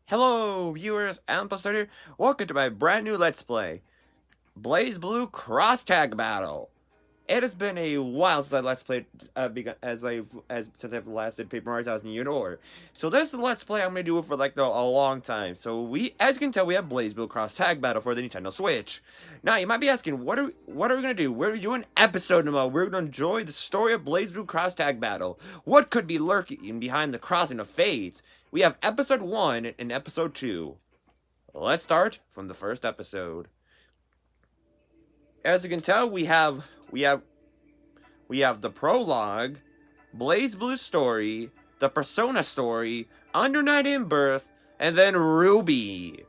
Hello, viewers, Alan here. Welcome to my brand new Let's Play, BlazBlue Cross Tag Battle. It has been a while since I Let's Played, since I've last did Paper Mario Thousand Year Door. So this is the Let's Play I'm gonna do it for like a long time. So as you can tell, we have BlazBlue Cross Tag Battle for the Nintendo Switch. Now you might be asking, what are we gonna do? We're doing episode mode. We're gonna enjoy the story of BlazBlue Cross Tag Battle. What could be lurking behind the crossing of fates? We have episode 1 and episode 2. Let's start from the first episode. As you can tell, we have the prologue, BlazBlue story, the Persona story, Under Night in Birth, and then Ruby.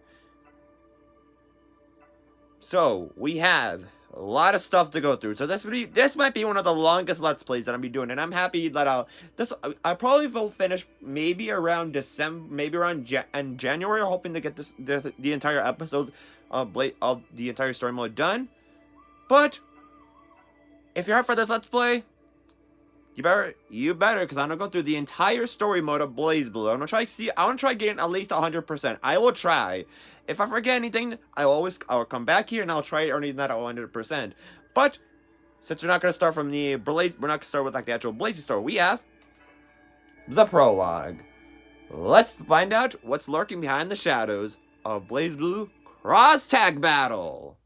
So we have a lot of stuff to go through. So this might be one of the longest Let's Plays that I'm be doing, and I'm happy that I probably will finish maybe around December, maybe around January, hoping to get the entire episode of the entire story mode done. But if you're up for this Let's Play, you better, because I'm gonna go through the entire story mode of BlazBlue. I want to try getting at least 100%. I will try. If I forget anything, I'll come back here and I'll try earning that 100%. But since we're not gonna start from we're not gonna start with like the actual BlazBlue story. We have the prologue. Let's find out what's lurking behind the shadows of BlazBlue Cross Tag Battle.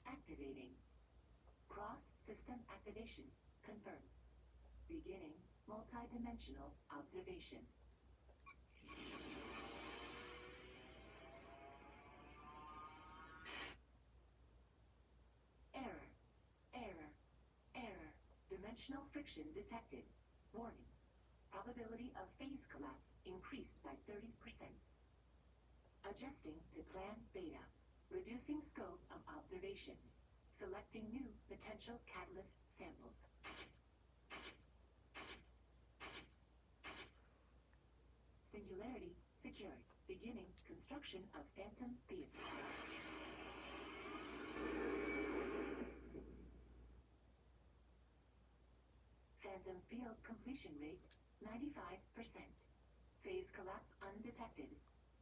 Activating. Cross-system activation confirmed. Beginning multi-dimensional observation. Error. Dimensional friction detected. Warning. Probability of phase collapse increased by 30%. Adjusting to plan beta. Reducing scope of observation. Selecting new potential catalyst samples. Singularity secured. Beginning construction of Phantom Field. Phantom Field completion rate 95%. Phase collapse undetected.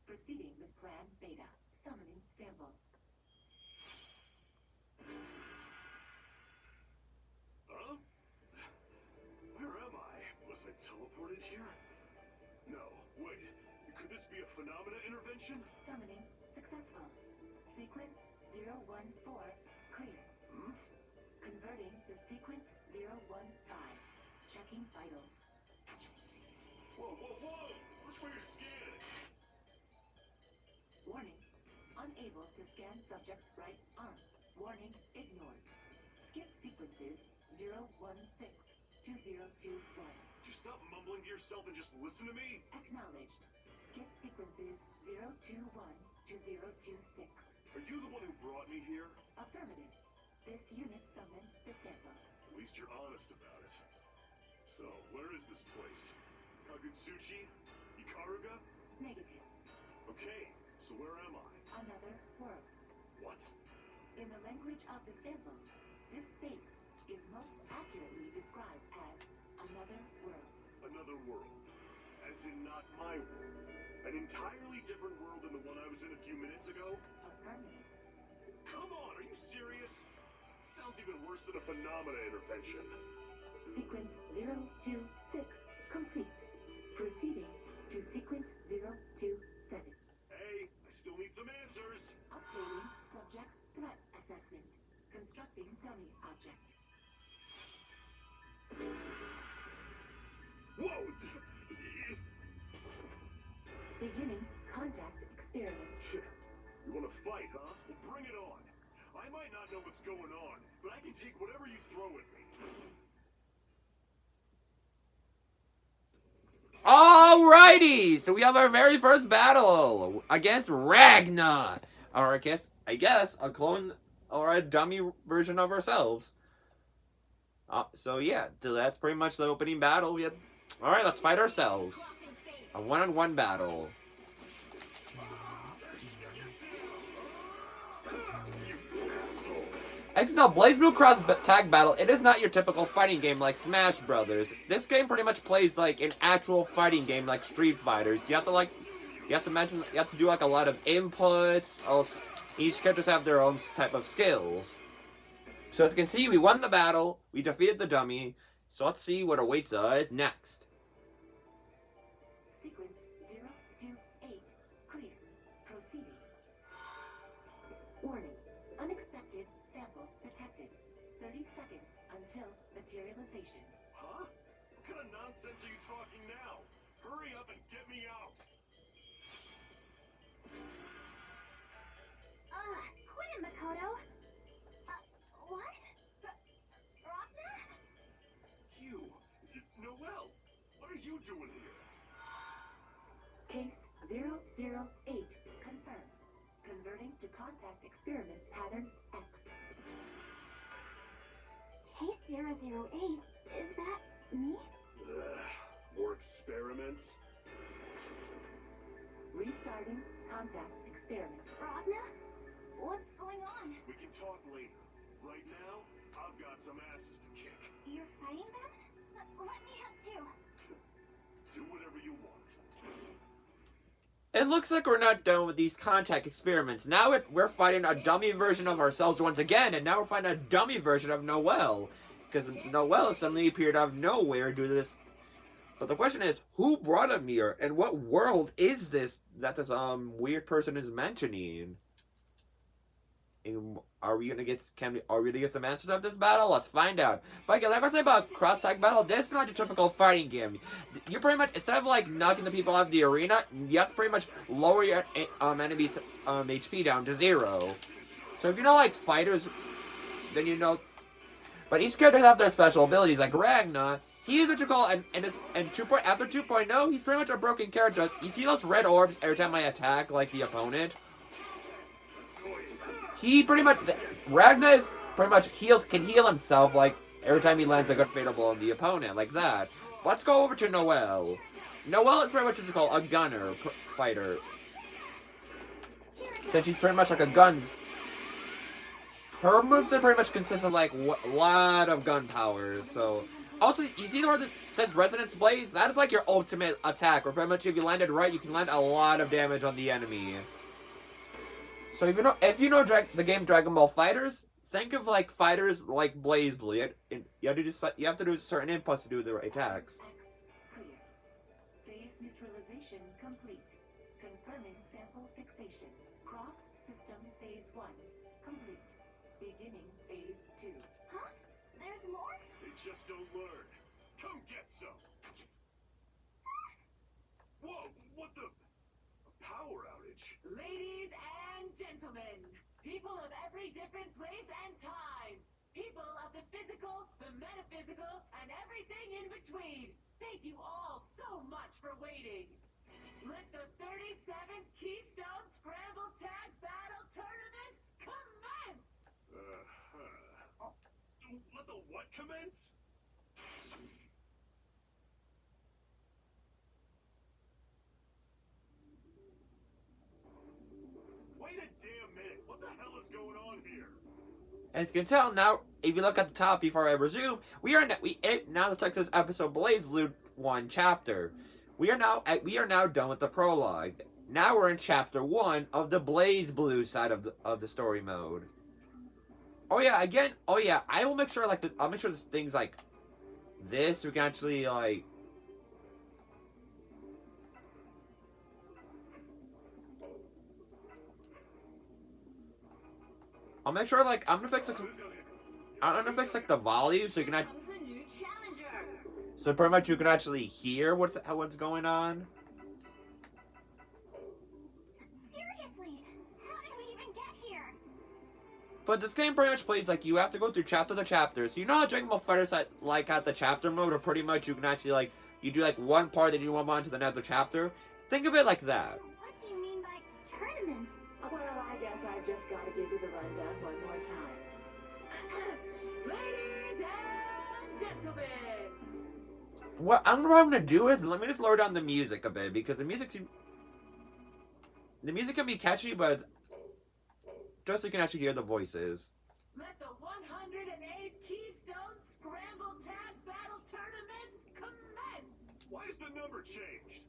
Proceeding with plan beta. Summoning sample. Huh? Where am I? Was I teleported here? No, wait. Could this be a phenomena intervention? Summoning successful. Sequence 014 clear. Converting to sequence 015. Checking vitals. Whoa! Which way you're scanning? Warning. Unable to scan subject's right arm. Warning ignored. Skip sequences 016 to 021. Would you stop mumbling to yourself and just listen to me? Acknowledged. Skip sequences 021 to 026. Are you the one who brought me here? Affirmative. This unit summoned the sample. At least you're honest about it. So, where is this place? Kagutsuchi? Ikaruga? Negative. Okay, so where am I? Another world. What? In the language of the sample, this space is most accurately described as another world. Another world. As in not my world. An entirely different world than the one I was in a few minutes ago? Affirmative. Come on, are you serious? It sounds even worse than a phenomena intervention. Sequence 026 complete. Proceeding to sequence 027. Hey, I still need some answers. Updating subject's threat assessment. Constructing dummy object. Whoa! Beginning contact experiment. You want to fight, huh? Well, bring it on. I might not know what's going on, but I can take whatever you throw at me. Alrighty, so we have our very first battle against Ragna, or I guess a clone or a dummy version of ourselves. So yeah, so that's pretty much the opening battle. All right, let's fight ourselves. A one-on-one battle. As you know, Blaze Blue Cross Tag Battle, it is not your typical fighting game like Smash Brothers. This game pretty much plays like an actual fighting game like Street Fighters. You have to do like a lot of inputs. Also, each characters have their own type of skills. So as you can see, we won the battle, we defeated the dummy. So let's see what awaits us next. Sequence 028. Clear. Proceeding. Warning. Unexpected sample detected. 30 seconds until materialization. Huh? What kind of nonsense are you talking now? Hurry up and get me out! Quit it, Makoto. What? Ragna? Noelle, what are you doing here? Case 008 confirmed. Converting to contact experiment pattern X. Case 008? Is that me? More experiments? Restarting contact experiment. Ragna? What's going on? We can talk later. Right now, I've got some asses to kick. You're fighting them? Let me help too. Do whatever you want. It looks like we're not done with these contact experiments. Now we're fighting a dummy version of ourselves once again, and now we're fighting a dummy version of Noelle. Because Noelle suddenly appeared out of nowhere due to this. But the question is, who brought him here, and what world is this that this weird person is mentioning? And are we gonna get some answers of this battle? Let's find out. But again, like I said about cross tag battle, this is not your typical fighting game. You pretty much, instead of like knocking the people out of the arena, you have to pretty much lower your enemy's HP down to 0. So if you know like fighters, then you know. But each character have their special abilities. Like Ragna, he is what you call after 2.0, he's pretty much a broken character. You see those red orbs every time I attack like the opponent? He pretty much, Ragna is pretty much can heal himself like every time he lands a good fatal blow on the opponent, like that. Let's go over to Noelle. Noelle is pretty much what you call a gunner fighter. Since she's pretty much like a gun. Her moveset pretty much consists of like a lot of gun power, so. Also, you see where it says Resonance Blaze? That is like your ultimate attack, where pretty much if you land it right, you can land a lot of damage on the enemy. So if you know the game Dragon Ball FighterZ, think of like fighters like Blaze Blue. You have to do certain inputs to do the right attacks. X clear. Phase neutralization complete. Confirming sample fixation. Cross system phase 1 complete. Beginning phase 2. Huh? There's more? They just don't learn. Come get some. Whoa, what the? A power outage? Ladies and gentlemen, people of every different place and time, people of the physical, the metaphysical, and everything in between, thank you all so much for waiting. Let the 37th Keystone Scramble Tag Battle Tournament commence! Let the what commence? Wait a damn minute! What the hell is going on here? As you can tell now, if you look at the top before I resume, now the Texas episode Blaze Blue 1 chapter. We are now done with the prologue. Now we're in chapter 1 of the Blaze Blue side of the story mode. I will make sure I'll make sure there's things like this we can actually like. I'll make sure I'm gonna fix the volume so you can so pretty much you can actually hear what's going on. Seriously, how did we even get here? But this game pretty much plays like you have to go through chapter to chapter. So you know how Dragon Ball FighterZ at the chapter mode, or pretty much you can actually you do one part then you move on to the next chapter. Think of it like that. What do you mean by tournament? Well, I guess I just gotta give you the rundown one more time. Ladies and gentlemen! What I'm gonna do is let me just lower down the music a bit because the music can be catchy, but just so you can actually hear the voices. Let the 108th Keystone Scramble Tag Battle Tournament commence! Why is the number changed?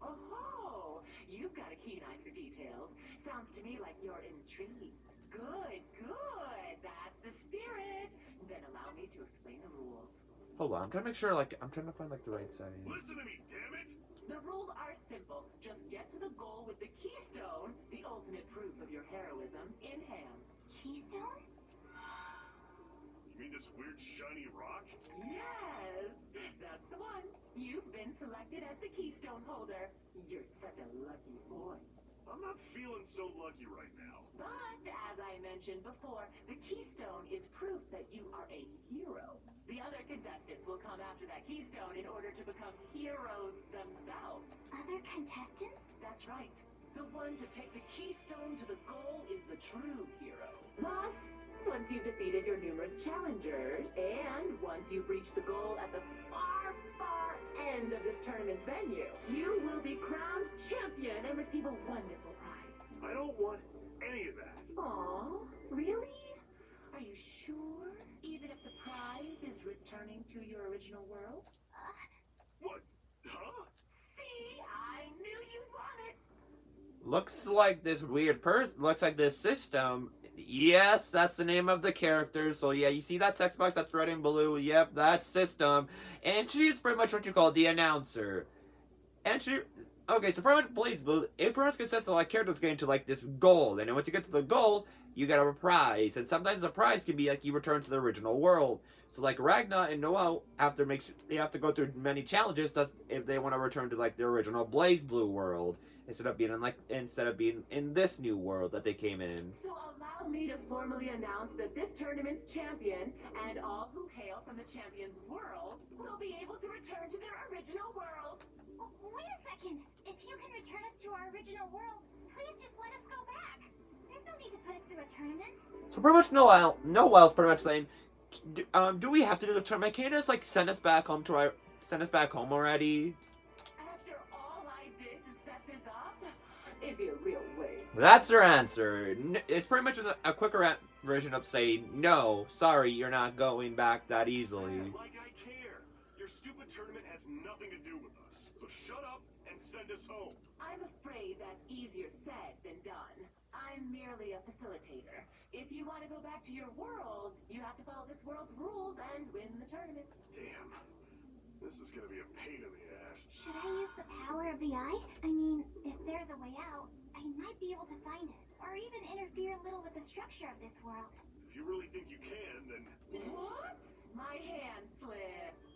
Oh, you've got a keen eye for details. Sounds to me like you're intrigued. Good, good. That's the spirit. Then allow me to explain the rules. Hold on, I'm trying to make sure, like, I'm trying to find, like, the right setting. Listen to me, damn it! The rules are simple. Just get to the goal with the keystone, the ultimate proof of your heroism, in hand. Keystone? You mean this weird shiny rock? Yes, that's the one. You've been selected as the keystone holder. You're such a lucky boy. I'm not feeling so lucky right now. But, as I mentioned before, the keystone is proof that you are a hero. The other contestants will come after that keystone in order to become heroes themselves. Other contestants? That's right. The one to take the keystone to the goal is the true hero. Thus, once you've defeated your numerous challengers, and once you've reached the goal at the far, far end of this tournament's venue, you will be crowned champion and receive a wonderful prize. I don't want any of that. Aw, really? Are you sure? Even if the prize is returning to your original world? What? Huh? See, I knew you'd want it. Looks like this weird person. Looks like this system. Yes, that's the name of the character. So yeah, you see that text box that's red and blue. Yep, that's System. And she's pretty much what you call the announcer. And she... Okay, so pretty much BlazBlue, it pretty much consists of like characters getting to like this goal. And then once you get to the goal, you get a prize. And sometimes the prize can be like you return to the original world. So like Ragna and Noelle have to make sure they have to go through many challenges if they want to return to like the original BlazBlue world. Instead of being in this new world that they came in. So allow me to formally announce that this tournament's champion and all who hail from the champion's world will be able to return to their original world. Wait a second. If you can return us to our original world, please just let us go back. There's no need to put us through a tournament. So pretty much Noelle's pretty much saying, do we have to do the tournament? Can you just like send us back home already? After all I did to set this up, it'd be a real waste. That's their answer. It's pretty much a quicker version of saying, no, sorry, you're not going back that easily. Like I care. Your stupid tournament has nothing to do with us. So shut up and send us home. I'm afraid that's easier said than done. I'm merely a facilitator. If you want to go back to your world, you have to follow this world's rules and win the tournament. Damn. This is gonna be a pain in the ass. Should I use the power of the eye? I mean, if there's a way out, I might be able to find it. Or even interfere a little with the structure of this world. If you really think you can, then... Whoops! My hand slipped.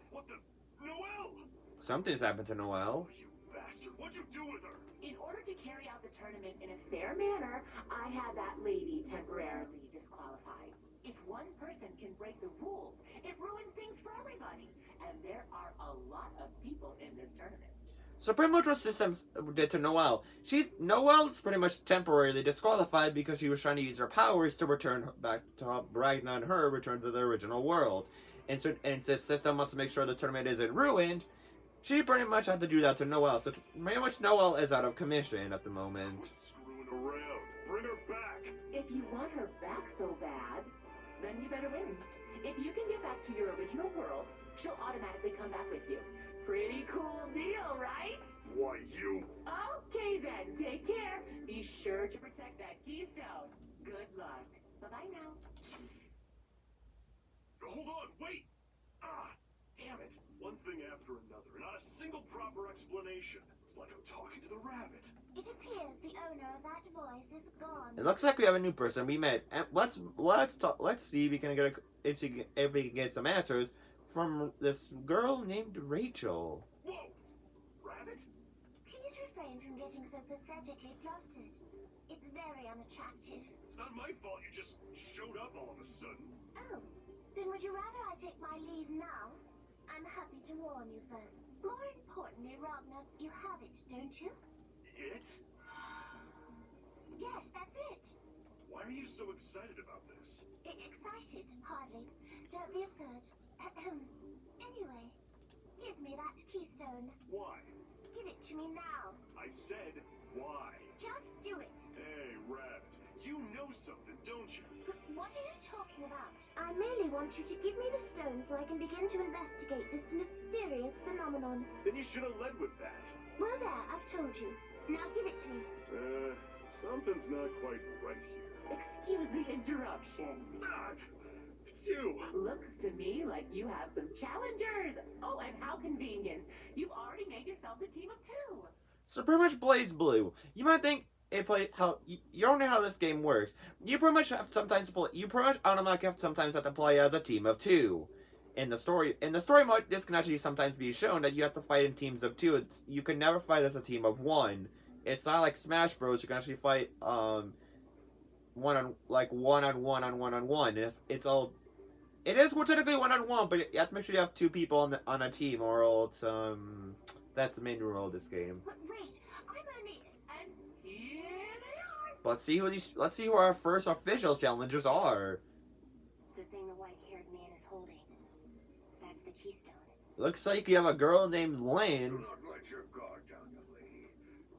What the... Noelle! Something's happened to Noelle. Oh, you bastard. What'd you do with her? In order to carry out the tournament in a fair manner, I had that lady temporarily disqualified. If one person can break the rules, it ruins things for everybody. And there are a lot of people in this tournament. So pretty much what Systems did to Noelle. Noelle's pretty much temporarily disqualified because she was trying to use her powers to return back to help Ragna and her return to the original world. And since System wants to make sure the tournament isn't ruined, she pretty much had to do that to Noelle. So pretty much Noelle is out of commission at the moment. Quit screwing around. Bring her back. If you want her back so bad, then you better win. If you can get back to your original world, she'll automatically come back with you. Pretty cool deal, right? Why, you... Okay then, take care. Be sure to protect that keystone. Good luck. Bye-bye now. Hold on, wait! Ah, damn it. One thing after another, not a single proper explanation. It's like I'm talking to the rabbit. It appears the owner of that voice is gone. It looks like we have a new person we met. And let's see if we can get if we can get some answers from this girl named Rachel. Whoa! Rabbit? Please refrain from getting so pathetically flustered. It's very unattractive. It's not my fault you just showed up all of a sudden. Oh, then would you rather I take my leave now? I'm happy to warn you first. More importantly, Ragna, you have it, don't you? It? Yes, that's it. Why are you so excited about this? Excited? Hardly. Don't be absurd. Anyway, give me that keystone. Why? Give it to me now. I said, why? Just something, don't you? But what are you talking about? I merely want you to give me the stone so I can begin to investigate this mysterious phenomenon. Then you should have led with that. Well there, I've told you. Now give it to me. Something's not quite right here. Excuse the interruption. Ah, it's you. Looks to me like you have some challengers. Oh, and how convenient. You've already made yourselves a team of 2. So pretty much Blaze Blue. You might think it play how you don't know how this game works. You pretty much have sometimes play. You pretty much automatically have sometimes have to play as a team of 2. In the story mode, this can actually sometimes be shown that you have to fight in teams of 2. You can never fight as a team of 1. It's not like Smash Bros. You can actually fight one on one. It is technically 1-on-1, but you have to make sure you have 2 people on a team, or else that's the main rule of this game. But wait, I'm only... And here they are. But let's see who our first official challengers are. The thing the white-haired man is holding. That's the keystone. Looks like you have a girl named Lynn. Do not let your guard down, young lady.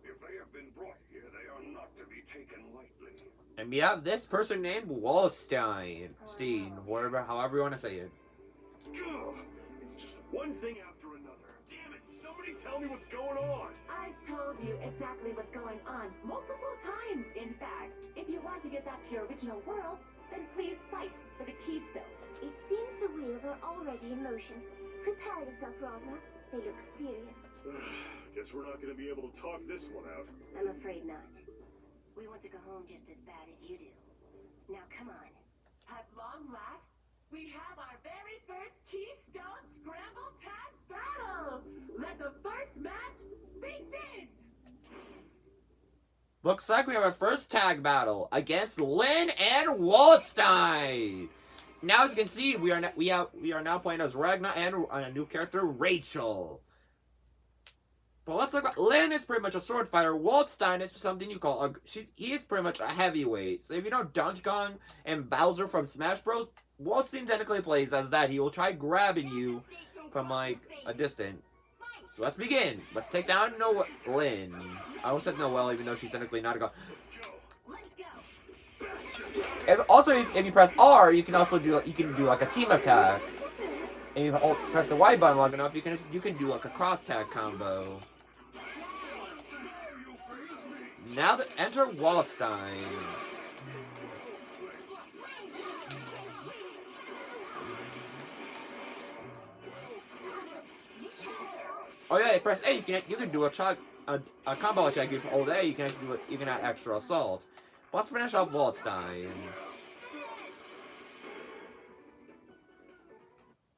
If they have been brought here, they are not to be taken lightly. And we have this person named Waldstein. However you want to say it. Ugh, it's just one thing after another. Damn it, somebody tell me what's going on. I've told you exactly what's going on multiple times, in fact. If you want to get back to your original world, then please fight for the keystone. It seems the wheels are already in motion. Prepare yourself, Ragnar. They look serious. Guess we're not going to be able to talk this one out. I'm afraid not. We want to go home just as bad as you do. Now, come on. At long last, we have our very first Keystone Scramble Tag Battle! Let the first match begin! Looks like we have our first tag battle against Lynn and Waldstein. Now, as you can see, we are now playing as Ragnar and a new character, Rachel. But let's talk about Lynn is pretty much a sword fighter. Waldstein is something you call he is pretty much a heavyweight. So if you know Donkey Kong and Bowser from Smash Bros, Waldstein technically plays as that. He will try grabbing you from like a distance. So let's begin. Let's take down Lynn. I almost said Noelle, even though she's technically not a god. Let's go. Let's go. If you press R, you can do like a team attack. And if you press the Y button long enough, you can do like a cross tag combo. Now enter Waldstein. Oh yeah, press A. You can do a combo attack. You hold A. You can add extra assault. Let's finish off Waldstein.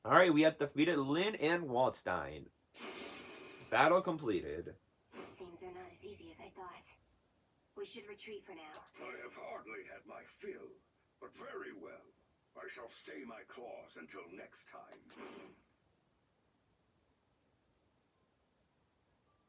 Alright, we have defeated Lynn and Waldstein. Battle completed. Seems they're not as easy as I thought. We should retreat for now. I have hardly had my fill, but very well. I shall stay my claws until next time.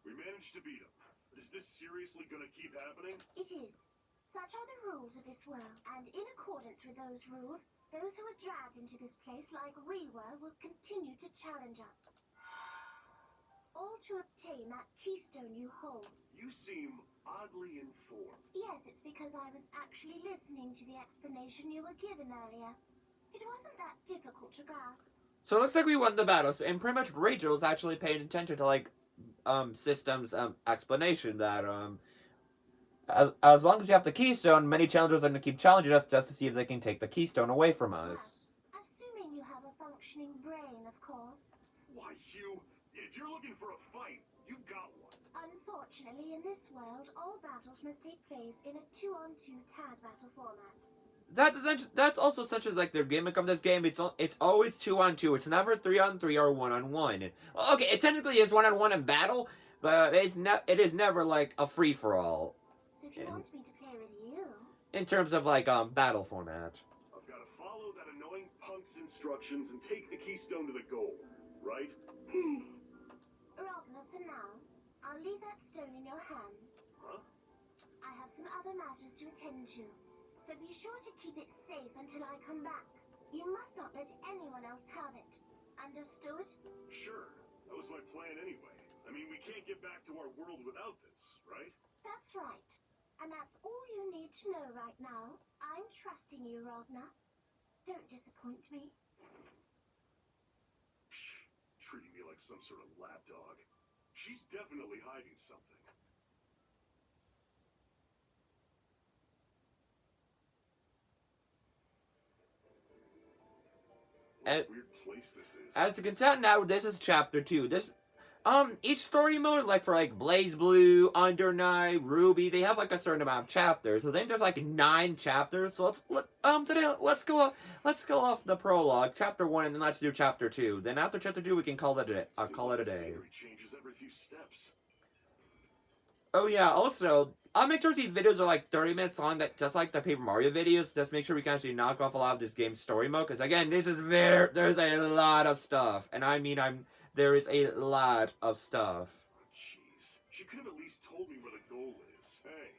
We managed to beat him. But is this seriously gonna keep happening? It is. Such are the rules of this world, and in accordance with those rules, those who are dragged into this place like we were will continue to challenge us. All to obtain that keystone you hold. You seem oddly informed. Yes, it's because I was actually listening to the explanation you were given earlier. It wasn't that difficult to grasp. So it looks like we won the battle, and pretty much Rachel's actually paying attention to systems explanation that as long as you have the keystone, many challengers are going to keep challenging us just to see if they can take the keystone away from us. Assuming you have a functioning brain, of course. Why, if you're looking for a fight, you've got one. Unfortunately, in this world, all battles must take place in a 2-on-2 tag battle format. That's also such as like their gimmick of this game. It's always 2-on-2. It's never 3-on-3 or 1-on-1. Okay, it technically is 1-on-1 in battle, but it is never like a free for all. So if you want me to play with you... In terms of like battle format. I've got to follow that annoying punk's instructions and take the keystone to the goal, right? Ragnar, for now, I'll leave that stone in your hands. Huh? I have some other matters to attend to, so be sure to keep it safe until I come back. You must not let anyone else have it. Understood? Sure. That was my plan anyway. I mean, we can't get back to our world without this, right? That's right. And that's all you need to know right now. I'm trusting you, Rodna. Don't disappoint me. Treating me like some sort of lapdog. She's definitely hiding something. What And- a weird place this is. As you can tell now, this is chapter 2. Each story mode, like for like Blaze Blue, Under Night, Ruby, they have like a certain amount of chapters. So I think there's like 9 chapters. So let's go off the prologue, chapter 1, and then let's do chapter 2. Then after chapter 2, we can call it a day. Scenery changes every few steps. Oh yeah, also, I'll make sure these videos are like 30 minutes long, that just like the Paper Mario videos. Just make sure we can actually knock off a lot of this game's story mode, because again, there's a lot of stuff, and there is a lot of stuff. Jeez, she could have at least told me where the goal is. Hey,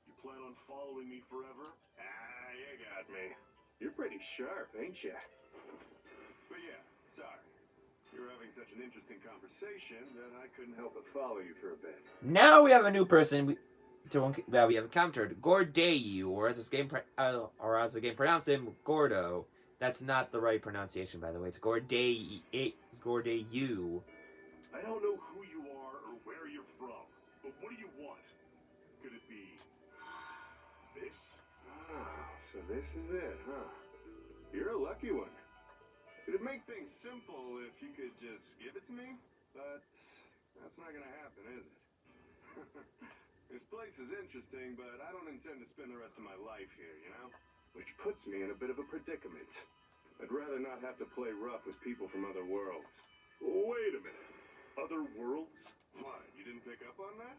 you plan on following me forever? Ah, you got me. You're pretty sharp, ain't you? But yeah, sorry. You were having such an interesting conversation that I couldn't help but follow you for a bit. Now we have a new person that we have encountered, Gordeyu, or as the game pronounced him, Gordo. That's not the right pronunciation, by the way. It's Gordeyu. I don't know who you are or where you're from, but what do you want? Could it be this? Ah, so this is it, huh? You're a lucky one. It'd make things simple if you could just give it to me, but that's not gonna happen, is it? This place is interesting, but I don't intend to spend the rest of my life here, you know? Which puts me in a bit of a predicament. I'd rather not have to play rough with people from other worlds. Wait a minute. Other worlds? Why, you didn't pick up on that?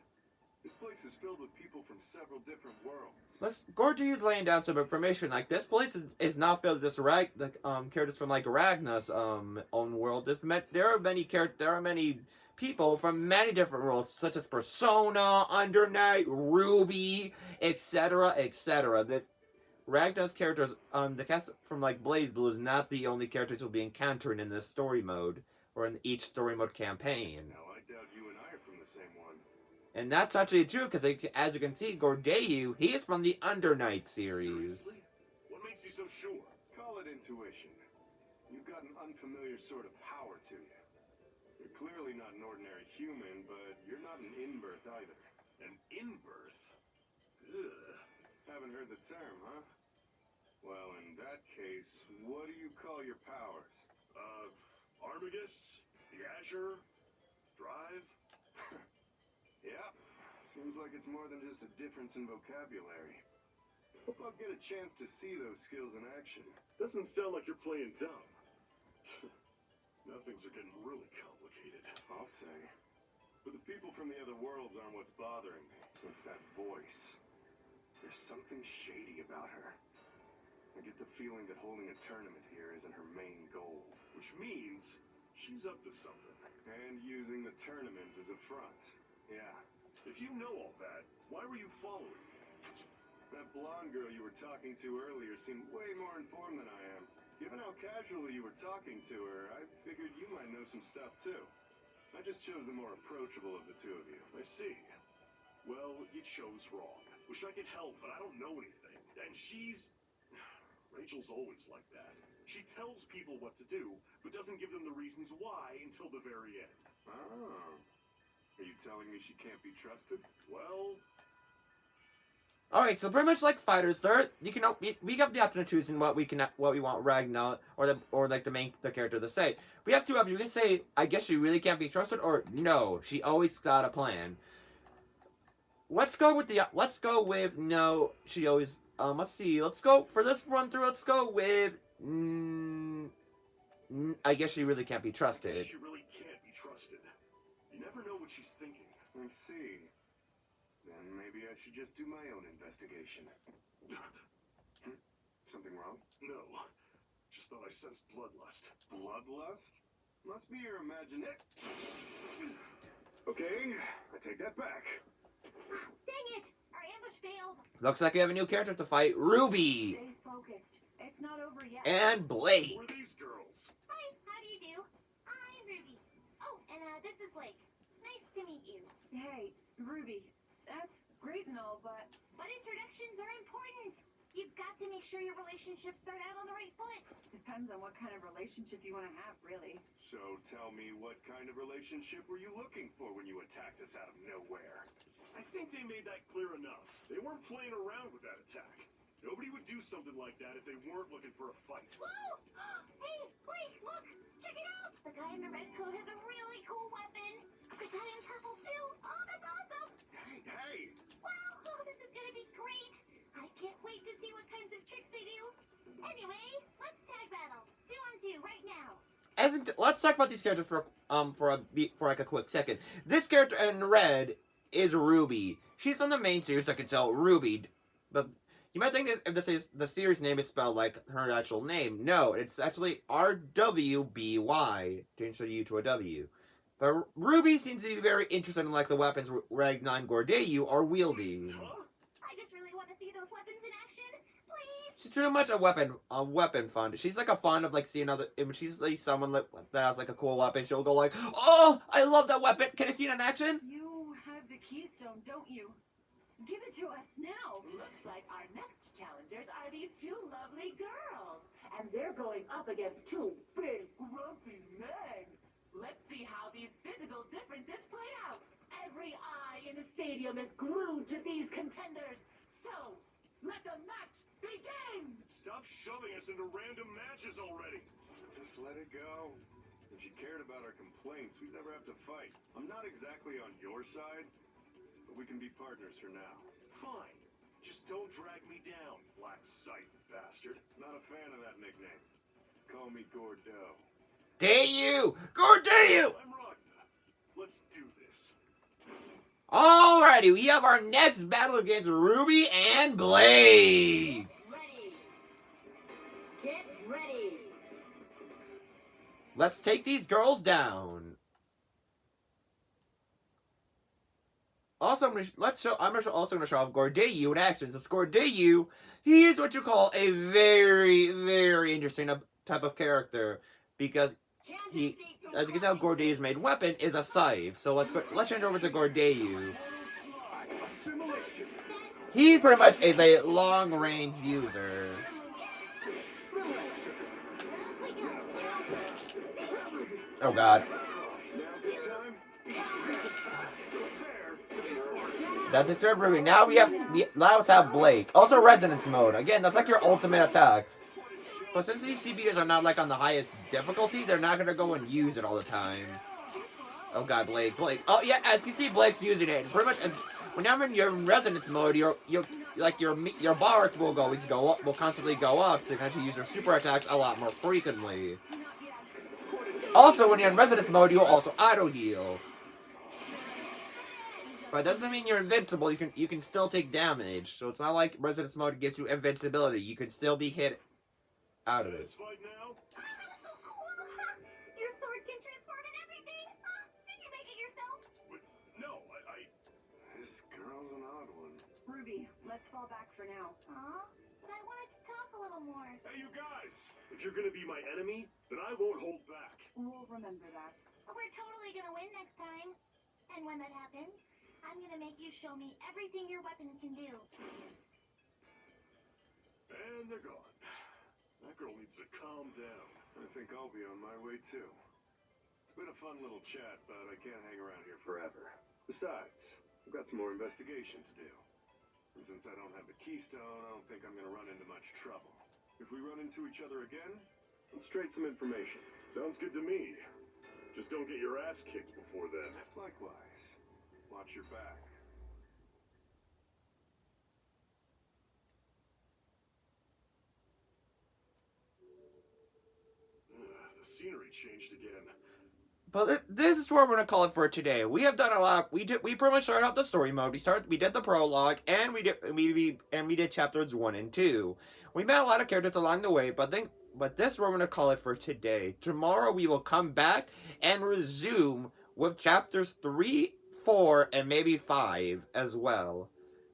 This place is filled with people from several different worlds. Gordeyu's laying down some information. Like, this place is not filled with characters from like Ragna's own world. There are many people from many different worlds, such as Persona, Under Night, Ruby, etc., etc. Ragna's characters, the cast from like Blaze Blue is not the only characters we'll be encountering in this story mode or in each story mode campaign. Now, I doubt you and I are from the same one. And that's actually true, because as you can see, Gordeyu, he is from the Under Night series. Seriously? What makes you so sure? Call it intuition. You've got an unfamiliar sort of power to you. You're clearly not an ordinary human, but you're not an in-birth either. An in-birth? Ugh. Haven't heard the term, huh? Well, in that case, what do you call your powers? Armagus? The Azure? Drive? Yeah, seems like it's more than just a difference in vocabulary. Hope I'll get a chance to see those skills in action. Doesn't sound like you're playing dumb. Now things are getting really complicated. I'll say. But the people from the other worlds aren't what's bothering me. It's that voice. There's something shady about her. I get the feeling that holding a tournament here isn't her main goal. Which means she's up to something. And using the tournament as a front. Yeah. If you know all that, why were you following me? That blonde girl you were talking to earlier seemed way more informed than I am. Given how casually you were talking to her, I figured you might know some stuff too. I just chose the more approachable of the two of you. I see. Well, you chose wrong. Wish I could help, but I don't know anything. And Rachel's always like that. She tells people what to do, but doesn't give them the reasons why until the very end. Oh. Are you telling me she can't be trusted? Well... Alright, so pretty much like fighters, we have the option of choosing what we want Ragna or the character to say. We have two options. You can say, I guess she really can't be trusted, or no, she always got a plan. Let's go with no, she always let's see. Let's go for this run through. Let's go with I guess she really can't be trusted. She really can't be trusted. You never know what she's thinking. I see. Then maybe I should just do my own investigation. Something wrong? No. Just thought I sensed bloodlust. Bloodlust? Must be your imagination. Okay, I take that back. Dang it! Our ambush failed. Looks like we have a new character to fight, Ruby Stay focused. It's not over yet. and Blake. Who are these girls? Hi, how do you do? I'm Ruby. Oh, and this is Blake. Nice to meet you. Hey, Ruby, that's great and all, but but introductions are important. You've got to make sure your relationships start out on the right foot. Depends on what kind of relationship you want to have, really. So tell me, what kind of relationship were you looking for when you attacked us out of nowhere? I think they made that clear enough. They weren't playing around with that attack. Nobody would do something like that if they weren't looking for a fight. Whoa! Hey, Blake, look! Check it out! The guy in the red coat has a really cool weapon. The guy in purple, too. Oh, that's awesome! Hey! Wow, oh, this is gonna be great. I can't wait to see what kinds of tricks they do. Anyway, let's tag battle. 2-on-2 right now. Let's talk about these characters for like a quick second. This character in red is Ruby. She's from the main series, I can tell, Ruby. But you might think that if the series name is spelled like her actual name. No, it's actually RWBY. Change the U to a W. But Ruby seems to be very interested in like the weapons Ragnar and Gordeyu are wielding. Huh? I just really want to see those weapons in action. Please. She's pretty much a weapon fond. She's like a fond of like seeing other. If she's like someone that has like a cool weapon, she'll go like, "Oh, I love that weapon! Can I see it in action?" You have the keystone, don't you? Give it to us now. Looks like our next challengers are these two lovely girls. And they're going up against two big, grumpy men. Let's see how these physical differences play out. Every eye in the stadium is glued to these contenders. So, let the match begin! Stop shoving us into random matches already. Just let it go. If you cared about our complaints, we'd never have to fight. I'm not exactly on your side, but we can be partners for now. Fine. Just don't drag me down, black scythe bastard. Not a fan of that nickname. Call me Gordeau. Dayu! Gordeyu! I'm Ragna. Let's do this. Alrighty, we have our next battle against Ruby and Blade. Ready. Get ready. Let's take these girls down. Also, I'm also gonna show off Gordeyu in action. Since Gordeyu, he is what you call a very, very interesting type of character because he, as you can tell, Gordeyu's main weapon is a scythe. So let's change over to Gordeyu. Assimilation. He pretty much is a long-range user. Oh God. That disturbed Ruby. Now let's have Blake. Also resonance mode. Again, that's like your ultimate attack. But since these CBs are not like on the highest difficulty, they're not gonna go and use it all the time. Oh God, Blake. Oh yeah, as you see, Blake's using it. Pretty much whenever you're in resonance mode, your bar rate will always go up, will constantly go up, so you can actually use your super attacks a lot more frequently. Also, when you're in resonance mode, you'll also auto heal. But that doesn't mean you're invincible. You can still take damage. So it's not like resonance mode gives you invincibility. You can still be hit out of it. Satisfied now? That's so cool! Huh? Your sword can transform and everything! Huh? Did you make it yourself? No, This girl's an odd one. Ruby, let's fall back for now. Aw, but I wanted to talk a little more. Hey, you guys! If you're gonna be my enemy, then I won't hold back. We'll remember that. We're totally gonna win next time. And when that happens, I'm gonna make you show me everything your weapon can do. And they're gone. That girl needs to calm down. I think I'll be on my way too. It's been a fun little chat, but I can't hang around here forever. Besides, I've got some more investigation to do. And since I don't have the keystone, I don't think I'm gonna run into much trouble. If we run into each other again, let's trade some information. Sounds good to me. Just don't get your ass kicked before then. Likewise. Watch your back. The scenery changed again. But this is where we're gonna call it for today. We have done a lot. We pretty much started out the story mode. We did the prologue, and we did chapters 1 and 2. We met a lot of characters along the way, but this is where we're gonna call it for today. Tomorrow we will come back and resume with chapters 3, 4, and maybe 5 as well.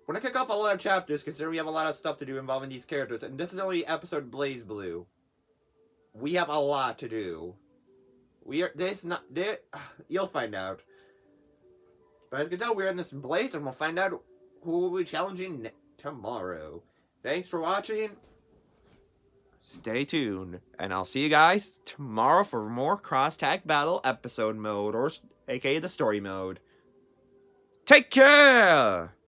We're gonna kick off a lot of chapters considering we have a lot of stuff to do involving these characters, and this is only episode BlazBlue. We have a lot to do. You'll find out. But as you can tell, we're in this place, and we'll find out who will be challenging tomorrow. Thanks for watching. Stay tuned, and I'll see you guys tomorrow for more Cross Tag Battle episode mode, or aka the story mode. Take care!